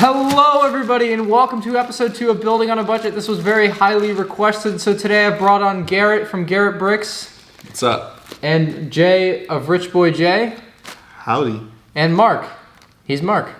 Hello everybody and welcome to episode 2 of Building on a Budget. This was very highly requested, so today I brought on Garrett from GarrettBricks. What's up? And Jay of RichboyJhae. Howdy. And Mark. He's Mark.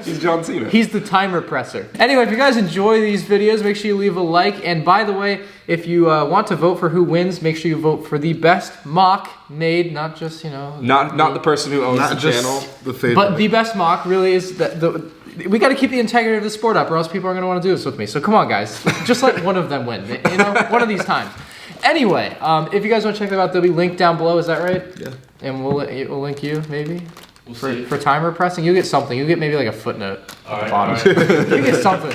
He's John Cena. He's the timer presser. Anyway, if you guys enjoy these videos, make sure you leave a like. And by the way, if you want to vote for who wins, make sure you vote for the best MOC made, not just, you know... Not the person who owns the channel. The favorite. But the best MOC really is... we got to keep the integrity of the sport up or else people aren't going to want to do this with me. So come on, guys. Just let one of them win, you know, one of these times. Anyway, if you guys want to check them out, they'll be linked down below. Is that right? Yeah. And we'll link you, maybe? We'll for timer pressing, you get something. You get maybe like a footnote at the bottom. You get something.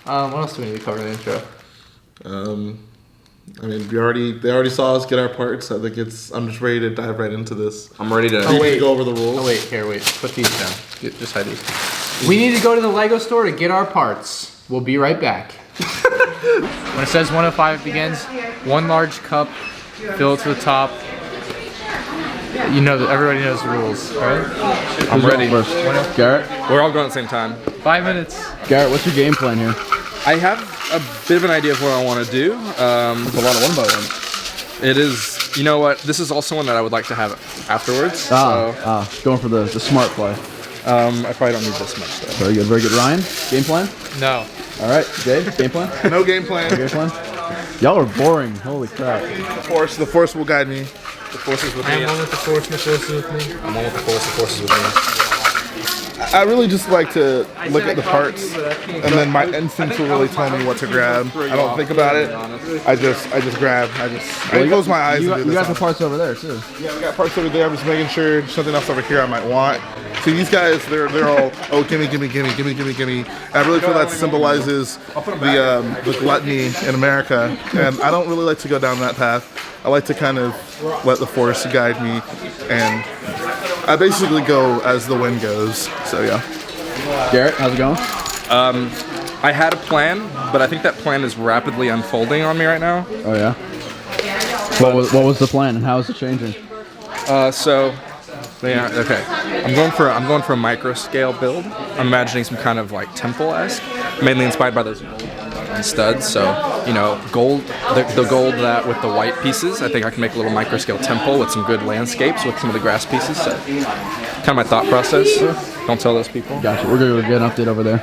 What else do we need to cover in the intro? I mean, they already saw us get our parts. I think I'm just ready to dive right into this. I'm ready to go over the rules. Oh wait, put these down. Just hide these. We need to go to the LEGO store to get our parts. We'll be right back. When it says 105 it begins, one large cup, fill it to the top. You know that everybody knows the rules, right? I'm ready. First. Garrett? We're all going at the same time. 5 minutes. Garrett, what's your game plan here? I have a bit of an idea of what I want to do. It's a lot of 1x1. It is, you know what, this is also one that I would like to have afterwards. Going for the smart play. I probably don't need this much though. Very good, very good. Ryan, game plan? No. All right, Jay, game plan? No game plan. No game plan? Y'all are boring, holy crap. The force will guide me. The force is with me. I'm one with the force, the force is with me. I'm one with the force is with me. I really just like to look at the parts, and then my instincts will really tell me what to grab. I don't think about it. I just grab. I close my eyes. You and do got this. the parts over there too. Yeah, we got parts over there. I'm just making sure there's something else over here I might want. See, these guys, they're all, oh, gimme. I really feel that symbolizes the gluttony in America, and I don't really like to go down that path. I like to kind of let the force guide me, and I basically go as the wind goes. So yeah. Garrett, how's it going? I had a plan, but I think that plan is rapidly unfolding on me right now. Oh yeah. What was the plan, and how is it changing? Yeah, okay. I'm going for a micro scale build. I'm imagining some kind of like temple-esque, mainly inspired by those gold studs. So, you know, gold, the gold that with the white pieces. I think I can make a little micro scale temple with some good landscapes with some of the grass pieces. So, kind of my thought process. Don't tell those people. Gotcha. We're gonna get an update over there.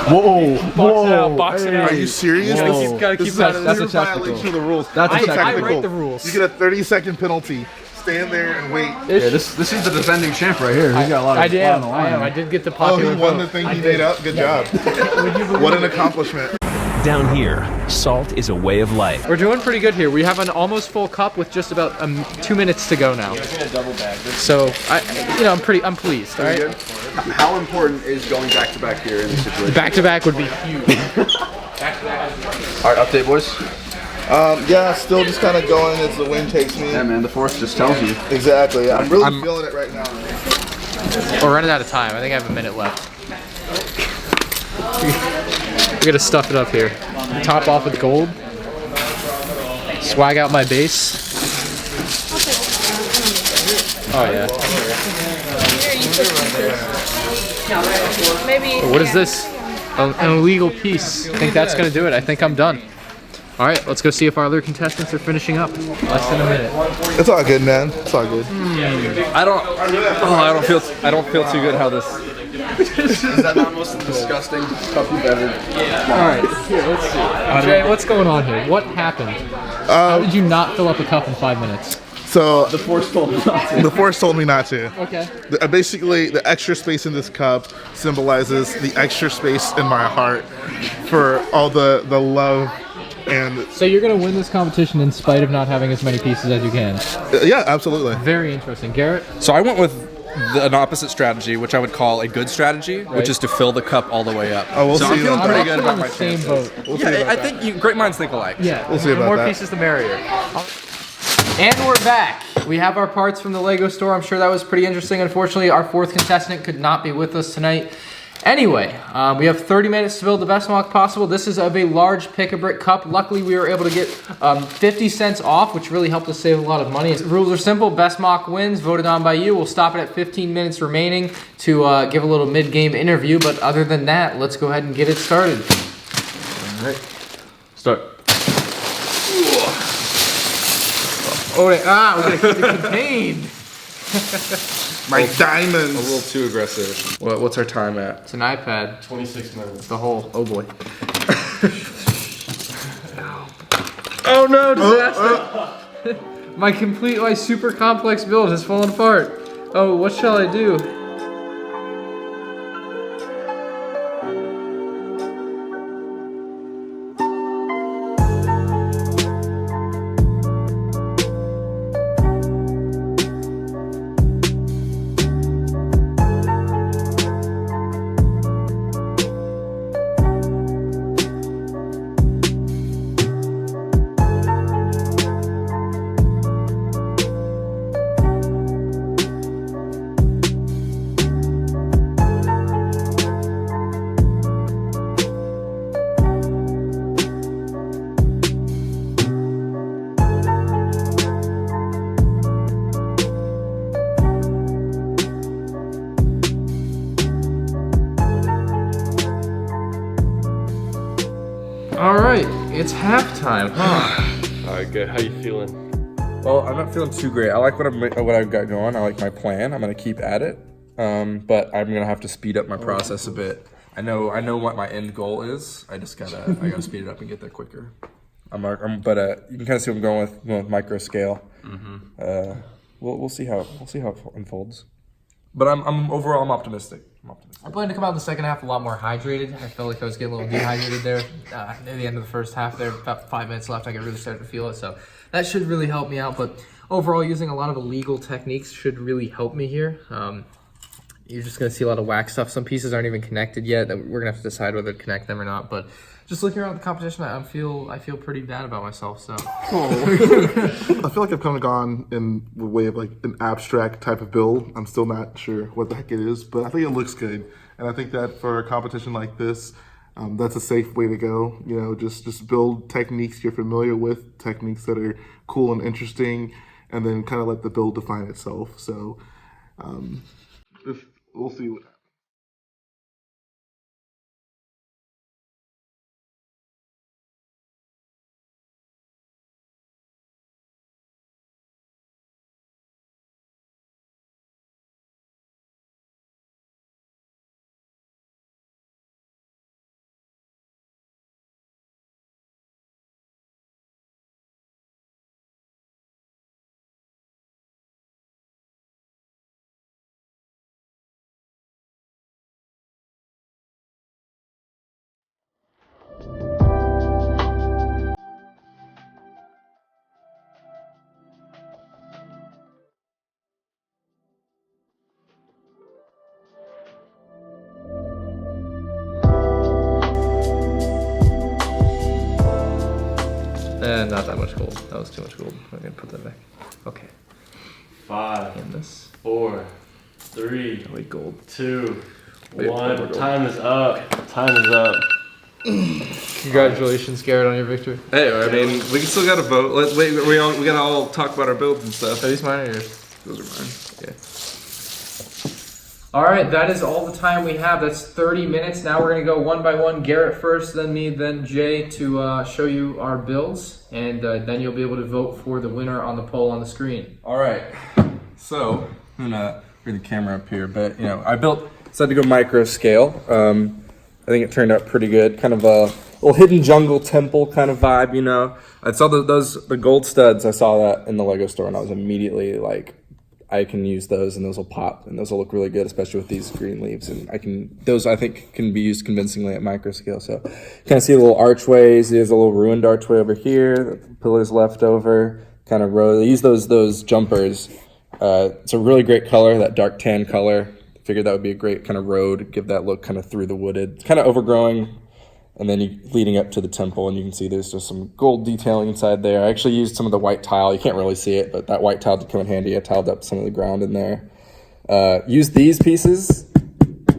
Whoa! Box it Are out. you serious? He's got to keep That's that. a Violation of the rules. That's a I technical. write the rules. You get a 30-second penalty. Stand there and wait. Yeah, this is the defending champ right here. He's got a lot of on the line. I did get the Oh, popular he won vote. the thing he made up. Good job. What an accomplishment. Down here, salt is a way of life. We're doing pretty good here. We have an almost full cup with just about 2 minutes to go now. So, I'm pleased. All right. How important is going back to back here in this situation? Back to back would be huge. All right, update, boys. Yeah, still just kind of going as the wind takes me. Yeah, man, the force just tells you. Exactly. I'm really feeling it right now. We're running out of time. I think I have a minute left. We gotta stuff it up here. Top off with gold. Swag out my base. Oh yeah. What is this? An illegal piece. I think that's gonna do it. I think I'm done. All right, let's go see if our other contestants are finishing up. Less than a minute. It's all good, man. It's all good. I don't feel too good how this. Is that not most disgusting cup you've ever? All right, here, let's see. Jay, what's going on here? What happened? How did you not fill up a cup in 5 minutes? So The force told me not to. the force told me not to. Okay. Basically, the extra space in this cup symbolizes the extra space in my heart for all the love. And So you're gonna win this competition in spite of not having as many pieces as you can. yeah, absolutely. Very interesting, Garrett. So I went with an opposite strategy, which I would call a good strategy, which is to fill the cup all the way up. Oh, we'll so see I'm feeling that. pretty I'm good actually about on my the same chances. boat. Yeah, I think great minds think alike. Yeah, We'll see the about more that. pieces, the merrier. And we're back. We have our parts from the LEGO store. I'm sure that was pretty interesting. Unfortunately, our fourth contestant could not be with us tonight. Anyway, we have 30 minutes to build the best MOC possible. This is of a large pick-a-brick cup. Luckily, we were able to get 50 cents off, which really helped us save a lot of money. The rules are simple. Best MOC wins, voted on by you. We'll stop it at 15 minutes remaining to give a little mid-game interview. But other than that, let's go ahead and get it started. All right. Start. Oh, wait. We're going to keep it contained. My diamonds. A little too aggressive. What's our time at? It's an iPad. 26 minutes. The whole, oh boy. Oh no, disaster! My super complex build has fallen apart. Oh, what shall I do? All right, it's halftime, huh? All right, good. How you feeling? Well, I'm not feeling too great. I like what I've got going. I like my plan. I'm gonna keep at it, but I'm gonna have to speed up my process a bit. I know what my end goal is. I gotta speed it up and get there quicker. But you can kind of see what I'm going with micro scale. Mm-hmm. We'll see how it unfolds. But overall I'm optimistic. I plan to come out in the second half a lot more hydrated. I felt like I was getting a little dehydrated there near the end of the first half there. About 5 minutes left, I could really start to feel it. So that should really help me out. But overall, using a lot of illegal techniques should really help me here. You're just going to see a lot of whack stuff. Some pieces aren't even connected yet. We're going to have to decide whether to connect them or not. But just looking around the competition, I feel pretty bad about myself. So I feel like I've kind of gone in the way of like an abstract type of build. I'm still not sure what the heck it is, but I think it looks good. And I think that for a competition like this, that's a safe way to go. You know, just build techniques you're familiar with, techniques that are cool and interesting, and then kind of let the build define itself. So we'll see what happens. not that much gold. That was too much gold. I'm gonna put that back. Okay. 5, And this. 4, 3, Wait, gold. 2, Wait, 1. gold. Time is up. Time is up. Congratulations, Garrett, on your victory. Hey, I mean, we still got to vote. We gotta all talk about our builds and stuff. Are these mine or yours? Those are mine. Okay. All right, that is all the time we have. That's 30 minutes. Now we're gonna go one by one. Garrett first, then me, then Jay to show you our builds, and then you'll be able to vote for the winner on the poll on the screen. All right. So I'm gonna bring the camera up here, but I decided to go micro scale. I think it turned out pretty good. Kind of a little hidden jungle temple kind of vibe, I saw the gold studs. I saw that in the Lego store, and I was immediately like, I can use those, and those will pop, and those will look really good, especially with these green leaves. And those I think can be used convincingly at micro scale. So, kind of see the little archways. There's a little ruined archway over here. The pillars left over. Kind of row. They use those jumpers. It's a really great color, that dark tan color. Figured that would be a great kind of road, give that look kind of through the wooded. It's kind of overgrowing, and then leading up to the temple, and you can see there's just some gold detailing inside there. I actually used some of the white tile. You can't really see it, but that white tile did come in handy. I tiled up some of the ground in there. Used these pieces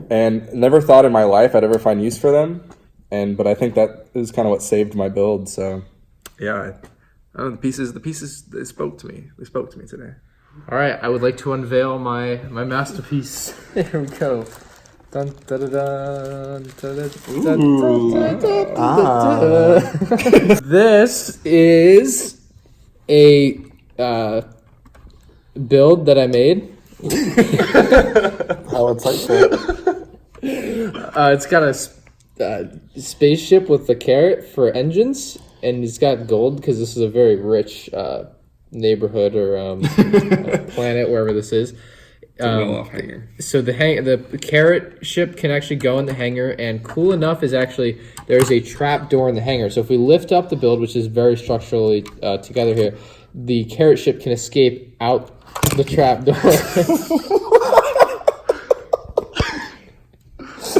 and never thought in my life I'd ever find use for them. But I think that is kind of what saved my build. So yeah, the pieces they spoke to me. They spoke to me today. All right, I would like to unveil my masterpiece. Here we go. Dun, da, da, dun, da, da, da, da. This is a build that I made. How insightful. It's got a spaceship with the carrot for engines, and it's got gold because this is a very rich neighborhood or planet, wherever this is. So the carrot ship can actually go in the hangar, and cool enough is actually there's a trap door in the hangar. So if we lift up the build, which is very structurally together here, the carrot ship can escape out the trap door.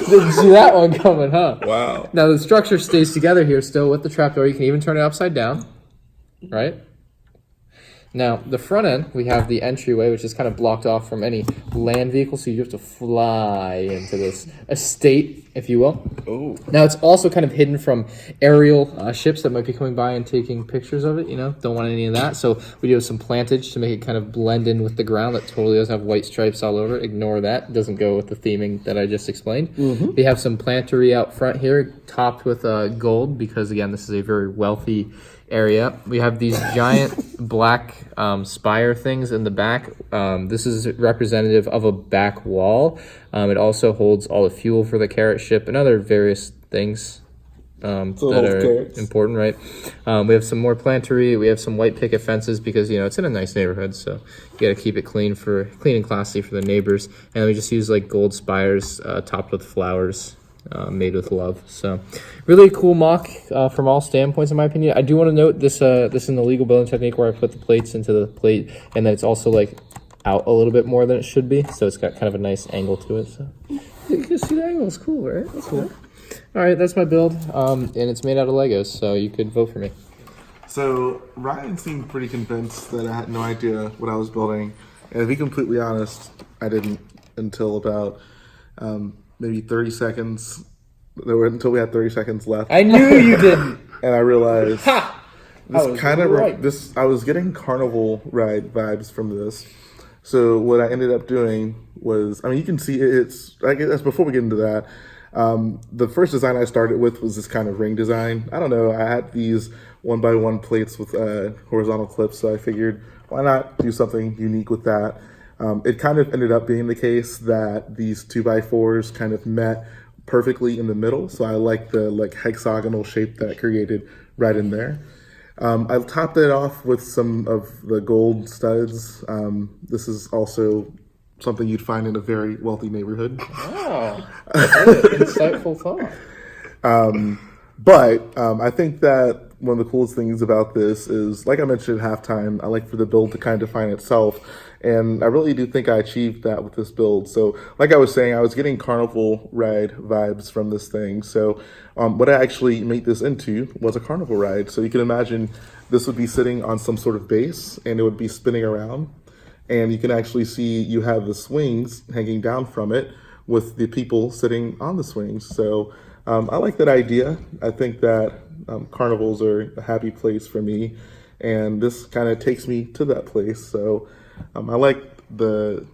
Didn't see that one coming, huh? Wow. Now the structure stays together here still with the trapdoor. You can even turn it upside down, right? Now, the front end, we have the entryway, which is kind of blocked off from any land vehicle, so you have to fly into this estate, if you will. Oh. Now, it's also kind of hidden from aerial ships that might be coming by and taking pictures of it, Don't want any of that, so we do have some plantage to make it kind of blend in with the ground. That totally does have white stripes all over. Ignore that. It doesn't go with the theming that I just explained. Mm-hmm. We have some plantery out front here, topped with gold, because, again, this is a very wealthy area. We have these giant black spire things in the back. This is representative of a back wall. It also holds all the fuel for the carrot ship and other various things that are carrots. Important, right? We have some more plantery. We have some white picket fences because it's in a nice neighborhood, so you got to keep it clean and classy for the neighbors. And we just use like gold spires topped with flowers. Made with love. So really cool mock from all standpoints, in my opinion. I do want to note this in the legal building technique where I put the plates into the plate, and then it's also like out a little bit more than it should be, so it's got kind of a nice angle to it. So you can see the angle. It's cool, right? That's cool. All right, that's my build, and it's made out of Legos, so you could vote for me. So Ryan seemed pretty convinced that I had no idea what I was building, and to be completely honest, I didn't until about maybe 30 seconds. Until we had 30 seconds left. I knew you didn't. And I realized I was getting carnival ride vibes from this. So what I ended up doing was, you can see I guess before we get into that, the first design I started with was this kind of ring design. I don't know, I had these 1x1 plates with horizontal clips, so I figured why not do something unique with that. It kind of ended up being the case that these 2x4s kind of met perfectly in the middle, so I like the hexagonal shape that I created right in there. I topped it off with some of the gold studs. This is also something you'd find in a very wealthy neighborhood. Wow, insightful thought. But I think that one of the coolest things about this is, like I mentioned at halftime, I like for the build to kind of define itself. And I really do think I achieved that with this build. So like I was saying, I was getting carnival ride vibes from this thing. So what I actually made this into was a carnival ride. So you can imagine this would be sitting on some sort of base and it would be spinning around. And you can actually see you have the swings hanging down from it with the people sitting on the swings. So I like that idea. I think that carnivals are a happy place for me. And this kind of takes me to that place. So I like the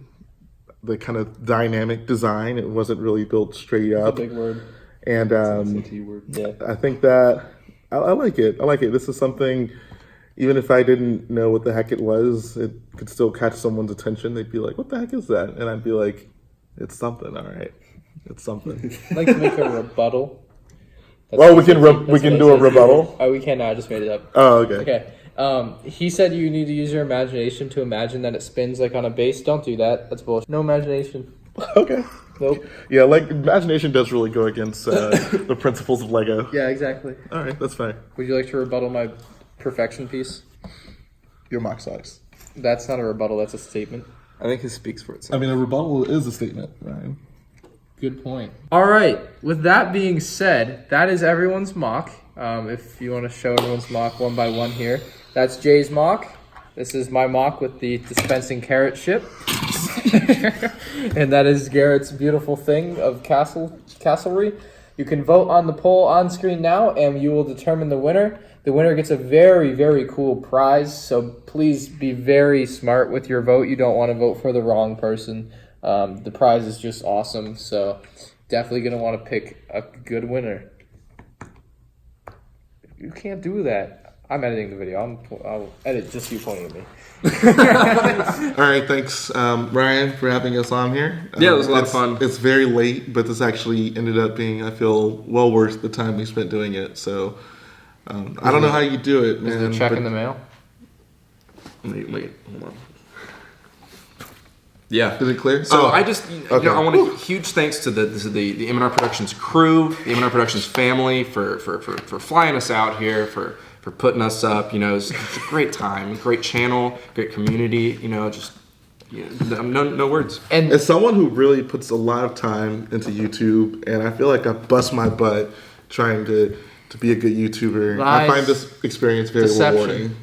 kind of dynamic design. It wasn't really built straight up. That's a big word. And word. Yeah. I think that I like it. I like it. This is something, even if I didn't know what the heck it was, it could still catch someone's attention. They'd be like, what the heck is that? And I'd be like, it's something, all right. It's something. I'd like to make a rebuttal. We can do a rebuttal? Oh, we can now. I just made it up. Oh, okay. Okay. He said you need to use your imagination to imagine that it spins like on a base. Don't do that. That's bullshit. No imagination. Okay. Nope. Yeah, imagination does really go against the principles of Lego. Yeah, exactly. All right, that's fine. Would you like to rebuttal my perfection piece? Your mock sucks. That's not a rebuttal. That's a statement. I think it speaks for itself. A rebuttal is a statement, Ryan. Good point. All right. With that being said, that is everyone's mock. If you want to show everyone's mock one by one here. That's Jay's mock. This is my mock with the dispensing carrot ship. And that is Garrett's beautiful thing of castlery. You can vote on the poll on screen now, and you will determine the winner. The winner gets a very, very cool prize, so please be very smart with your vote. You don't want to vote for the wrong person. The prize is just awesome, so definitely going to want to pick a good winner. You can't do that. I'm editing the video. I'll edit just you pointing at me. All right, thanks, Ryan, for having us on here. Yeah, it was a lot of fun. It's very late, but this actually ended up being, I feel, well worth the time we spent doing it. So I don't know how you do it, man. Is the check in the mail? Wait, hold on. Yeah. Is it clear? So I just, okay. I want to give huge thanks to the MandRproductions crew, the MandRproductions family for flying us out here, for putting us up. It's a great time, great channel, great community. Just no words. And as someone who really puts a lot of time into YouTube, and I feel like I bust my butt trying to be a good YouTuber, Lies. I find this experience very rewarding.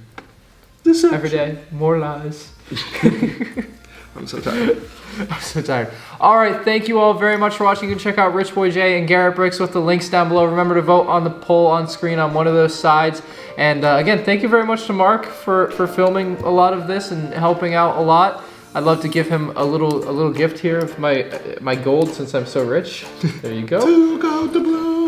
Deception. Every day, more lies. I'm so tired. I'm so tired. All right, thank you all very much for watching. You can check out RichboyJhae and GarrettBricks with the links down below. Remember to vote on the poll on screen on one of those sides. And again, thank you very much to Mark for filming a lot of this and helping out a lot. I'd love to give him a little gift here of my gold since I'm so rich. There you go. To go to blue.